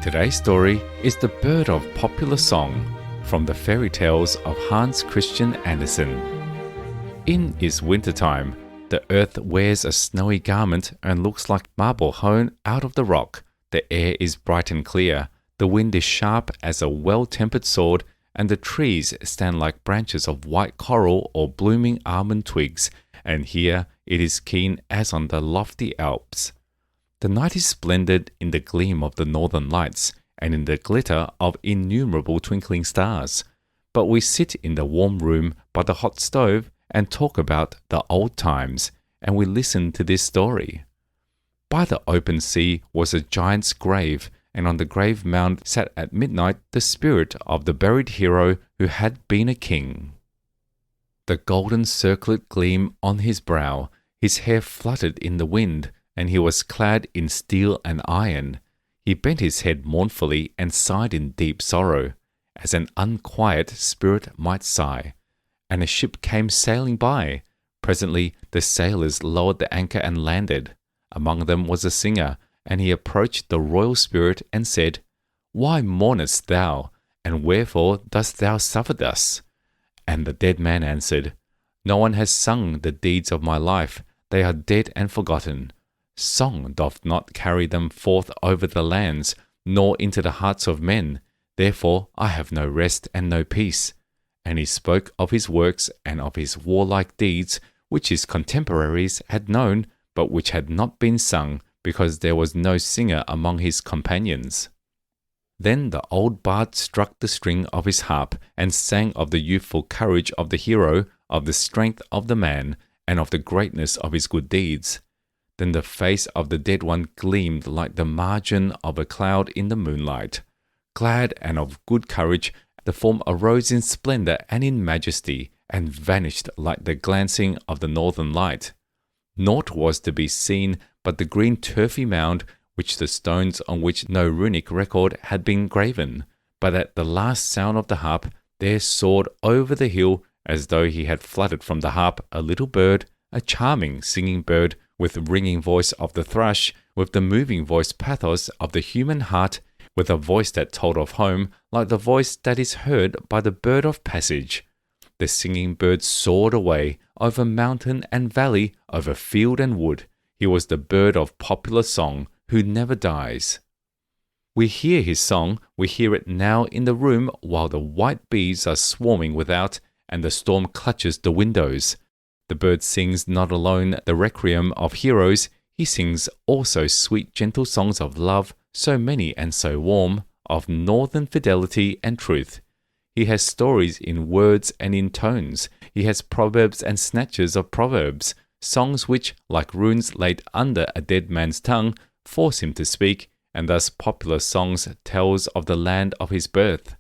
Today's story is The Bird of Popular Song from the fairy tales of Hans Christian Andersen. In is wintertime. The earth wears a snowy garment and looks like marble hewn out of the rock. The air is bright and clear. The wind is sharp as a well-tempered sword, and the trees stand like branches of white coral or blooming almond twigs, and here it is keen as on the lofty Alps. The night is splendid in the gleam of the northern lights and in the glitter of innumerable twinkling stars. But we sit in the warm room by the hot stove and talk about the old times, and we listen to this story. By the open sea was a giant's grave, and on the grave mound sat at midnight the spirit of the buried hero who had been a king. The golden circlet gleamed on his brow, his hair fluttered in the wind, and he was clad in steel and iron. He bent his head mournfully and sighed in deep sorrow, as an unquiet spirit might sigh. And a ship came sailing by. Presently the sailors lowered the anchor and landed. Among them was a singer, and he approached the royal spirit and said, "Why mournest thou, and wherefore dost thou suffer thus?" And the dead man answered, "No one has sung the deeds of my life. They are dead and forgotten. Song doth not carry them forth over the lands, nor into the hearts of men. Therefore I have no rest and no peace." And he spoke of his works and of his warlike deeds, which his contemporaries had known, but which had not been sung, because there was no singer among his companions. Then the old bard struck the string of his harp, and sang of the youthful courage of the hero, of the strength of the man, and of the greatness of his good deeds. Then the face of the dead one gleamed like the margin of a cloud in the moonlight. Glad and of good courage, the form arose in splendor and in majesty, and vanished like the glancing of the northern light. Naught was to be seen but the green turfy mound, which the stones on which no runic record had been graven. But at the last sound of the harp, there soared over the hill, as though he had fluttered from the harp, a little bird, a charming singing bird, with ringing voice of the thrush, with the moving voice pathos of the human heart, with a voice that told of home, like the voice that is heard by the bird of passage. The singing bird soared away, over mountain and valley, over field and wood. He was the bird of popular song, who never dies. We hear his song, we hear it now in the room, while the white bees are swarming without, and the storm clutches the windows. The bird sings not alone the requiem of heroes, he sings also sweet gentle songs of love, so many and so warm, of northern fidelity and truth. He has stories in words and in tones. He has proverbs and snatches of proverbs, songs which, like runes laid under a dead man's tongue, force him to speak, and thus popular songs tells of the land of his birth.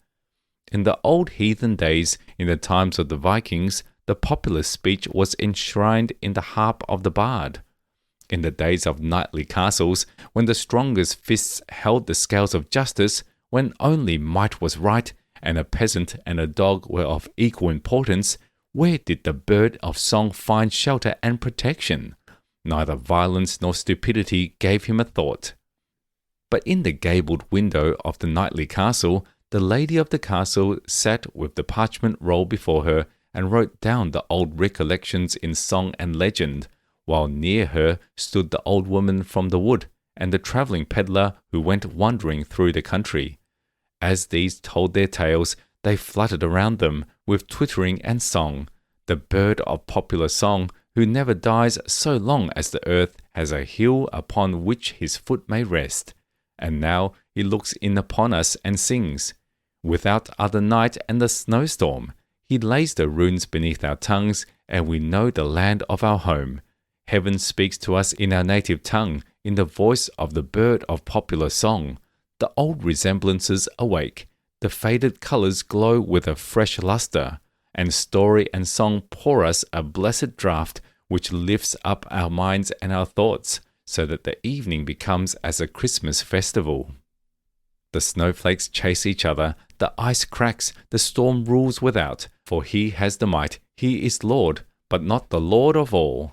In the old heathen days, in the times of the Vikings, the popular speech was enshrined in the harp of the bard. In the days of knightly castles, when the strongest fists held the scales of justice, when only might was right, and a peasant and a dog were of equal importance, where did the bird of song find shelter and protection? Neither violence nor stupidity gave him a thought. But in the gabled window of the knightly castle, the lady of the castle sat with the parchment roll before her, and wrote down the old recollections in song and legend, while near her stood the old woman from the wood, and the travelling pedlar who went wandering through the country. As these told their tales, they fluttered around them with twittering and song, the bird of popular song, who never dies so long as the earth has a hill upon which his foot may rest. And now he looks in upon us and sings. Without are the night and the snowstorm. He lays the runes beneath our tongues, and we know the land of our home. Heaven speaks to us in our native tongue, in the voice of the bird of popular song. The old resemblances awake. The faded colours glow with a fresh lustre, and story and song pour us a blessed draught which lifts up our minds and our thoughts, so that the evening becomes as a Christmas festival. The snowflakes chase each other, the ice cracks, the storm rules without, for he has the might, he is Lord, but not the Lord of all.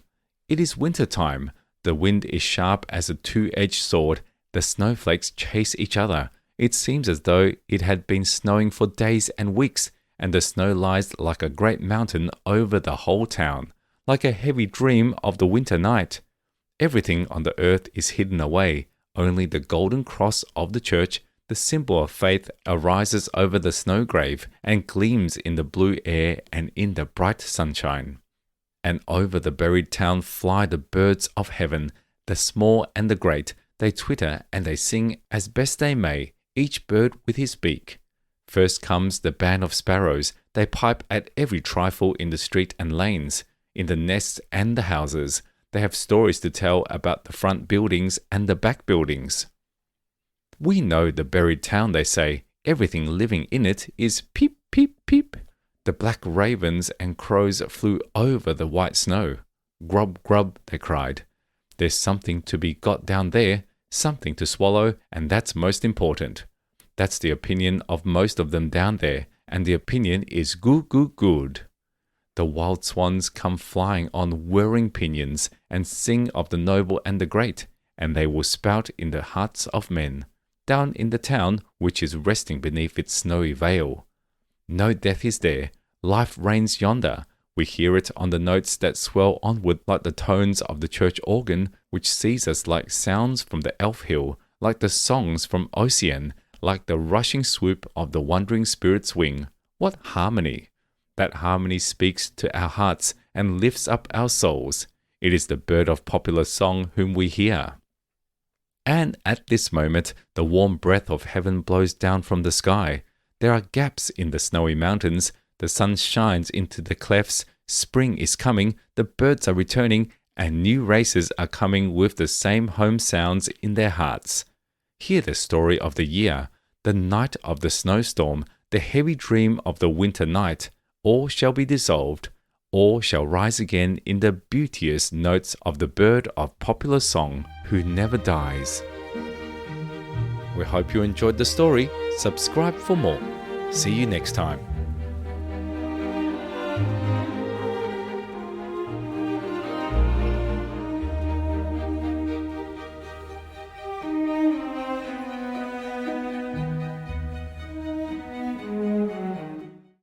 It is winter time, the wind is sharp as a two-edged sword, the snowflakes chase each other, It seems as though it had been snowing for days and weeks, and the snow lies like a great mountain over the whole town, like a heavy dream of the winter night. Everything on the earth is hidden away. Only the golden cross of the church, the symbol of faith, arises over the snow grave and gleams in the blue air and in the bright sunshine. And over the buried town fly the birds of heaven, the small and the great. They twitter and they sing as best they may, each bird with his beak. First comes the band of sparrows. They pipe at every trifle in the street and lanes, in the nests and the houses. They have stories to tell about the front buildings and the back buildings. We know the buried town, they say. Everything living in it is peep, peep, peep. The black ravens and crows flew over the white snow. Grub, grub, they cried. There's something to be got down there, something to swallow, and that's most important. That's the opinion of most of them down there, and the opinion is good, good, good. The wild swans come flying on whirring pinions and sing of the noble and the great, and they will spout in the hearts of men, down in the town which is resting beneath its snowy veil. No death is there, life reigns yonder. We hear it on the notes that swell onward like the tones of the church organ, which sees us like sounds from the elf hill, like the songs from Ocean, like the rushing swoop of the wandering spirit's wing. What harmony! That harmony speaks to our hearts and lifts up our souls. It is the bird of popular song whom we hear. And at this moment, the warm breath of heaven blows down from the sky. There are gaps in the snowy mountains. The sun shines into the clefts. Spring is coming. The birds are returning, and new races are coming with the same home sounds in their hearts. Hear the story of the year, the night of the snowstorm, the heavy dream of the winter night. All shall be dissolved, all shall rise again in the beauteous notes of the bird of popular song who never dies. We hope you enjoyed the story. Subscribe for more. See you next time.